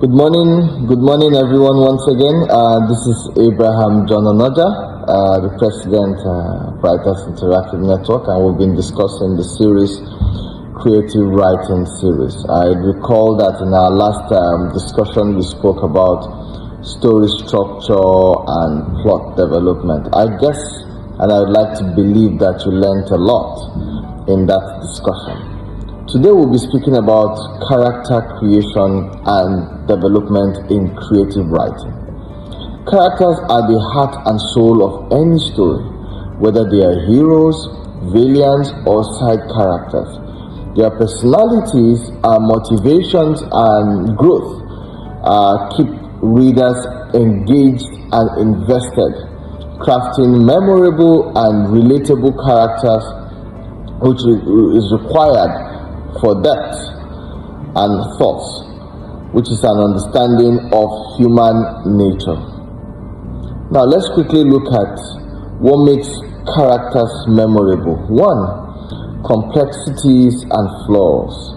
Good morning, everyone. Once again, this is Abraham John Onoja, the President, Writers Interactive Network, and we've been discussing the series, Creative Writing Series. I recall that in our last discussion, we spoke about story structure and plot development. I guess, and I would like to believe that you learned a lot in that discussion. Today we'll be speaking about character creation and development in creative writing. Characters are the heart and soul of any story, whether they are heroes, villains, or side characters. Their personalities, motivations, and growth keep readers engaged and invested, crafting memorable and relatable characters, which is required for depth and thoughts, which is an understanding of human nature. Now let's quickly look at what makes characters memorable. 1. Complexities and flaws.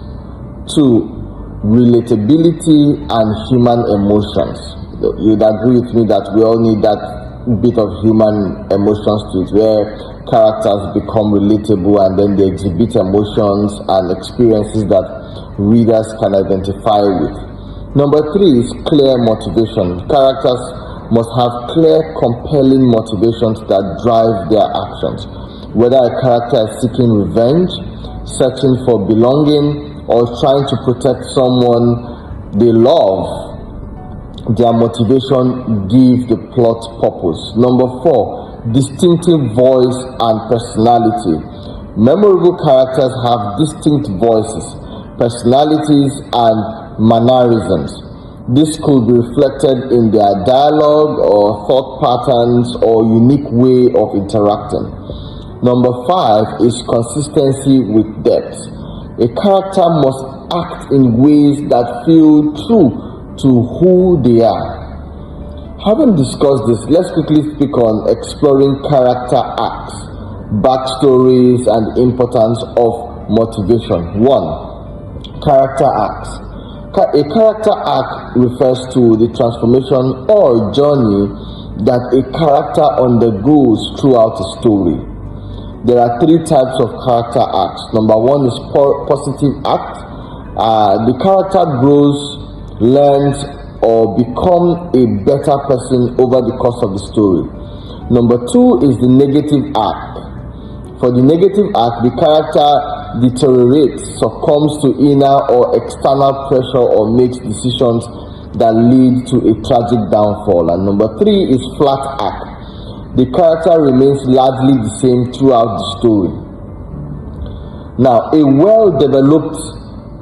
2. Relatability and human emotions. You'd agree with me that we all need that bit of human emotions to it, where characters become relatable and then they exhibit emotions and experiences that readers can identify with. Number 3 is clear motivation. Characters must have clear, compelling motivations that drive their actions. Whether a character is seeking revenge, searching for belonging, or trying to protect someone they love, their motivation gives the plot purpose. Number 4, distinctive voice and personality. Memorable characters have distinct voices, personalities, and mannerisms. This could be reflected in their dialogue or thought patterns or unique way of interacting. Number 5 is consistency with depth. A character must act in ways that feel true to who they are. Having discussed this, let's quickly speak on exploring character arcs, backstories, and importance of motivation. 1. Character arcs. A character arc refers to the transformation or journey that a character undergoes throughout a story. There are 3 types of character arcs. Number 1 is positive arc. The character grows, learns, or become a better person over the course of the story. Number 2 is the negative arc. For the negative arc, the character deteriorates, succumbs to inner or external pressure, or makes decisions that lead to a tragic downfall. And number 3 is flat arc. The character remains largely the same throughout the story. Now, a well-developed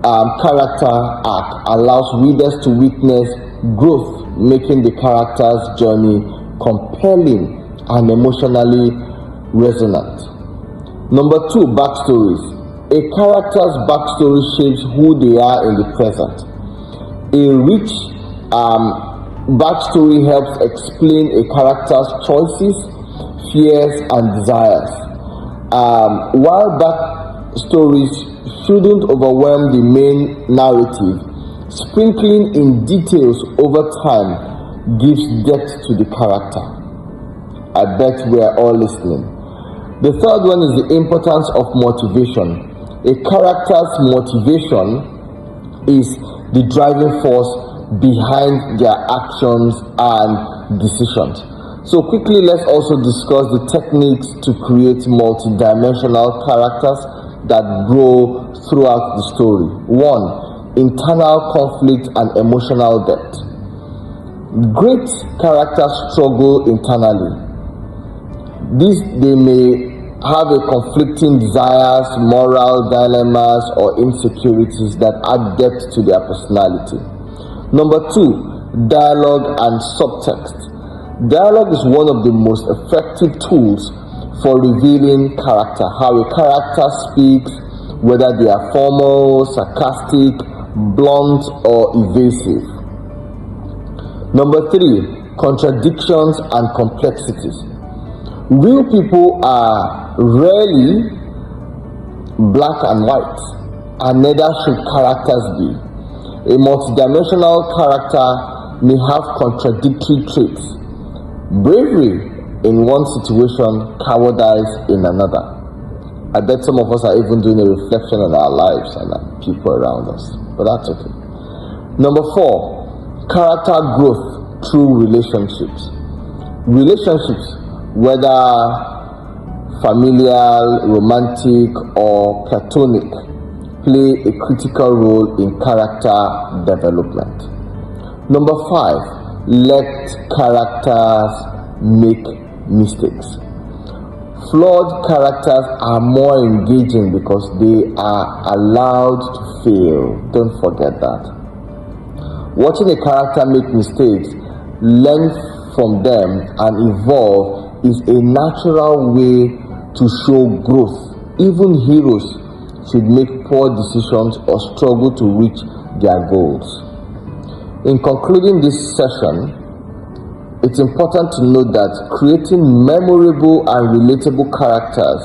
character arc allows readers to witness growth, making the character's journey compelling and emotionally resonant. Number 2, backstories. A character's backstory shapes who they are in the present. A rich backstory helps explain a character's choices, fears, and desires. While backstories shouldn't overwhelm the main narrative, sprinkling in details over time gives depth to the character. I bet we are all listening. The third one is the importance of motivation. A character's motivation is the driving force behind their actions and decisions. So quickly, let's also discuss the techniques to create multidimensional characters that grow throughout the story. 1. Internal conflict and emotional depth. Great characters struggle internally. They may have a conflicting desires, moral dilemmas, or insecurities that add depth to their personality. Number 2, dialogue and subtext. Dialogue is one of the most effective tools for revealing character. How a character speaks, whether they are formal, sarcastic, blunt, or evasive. Number 3, contradictions and complexities. Real people are rarely black and white, and neither should characters be. A multidimensional character may have contradictory traits. Bravery in one situation, cowardice in another. I bet some of us are even doing a reflection on our lives and the people around us, but that's okay. Number 4, character growth through relationships. Relationships, whether familial, romantic, or platonic, play a critical role in character development. Number 5, let characters make mistakes. Flawed characters are more engaging because they are allowed to fail. Don't forget that. Watching a character make mistakes, learn from them, and evolve is a natural way to show growth. Even heroes should make poor decisions or struggle to reach their goals. In concluding this session, it's important to note that creating memorable and relatable characters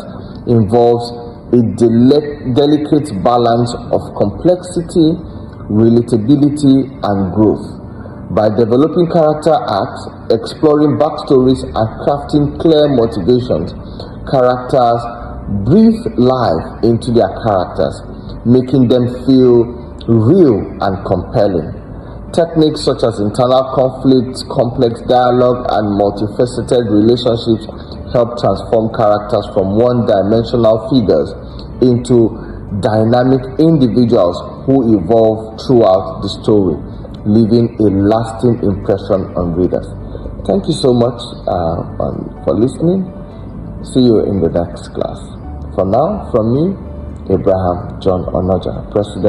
involves a delicate balance of complexity, relatability, and growth. By developing character arcs, exploring backstories, and crafting clear motivations, characters breathe life into their characters, making them feel real and compelling. Techniques such as internal conflict, complex dialogue, and multifaceted relationships help transform characters from one-dimensional figures into dynamic individuals who evolve throughout the story, leaving a lasting impression on readers. Thank you so much for listening. See you in the next class. For now, from me, Abraham John Onoja, President.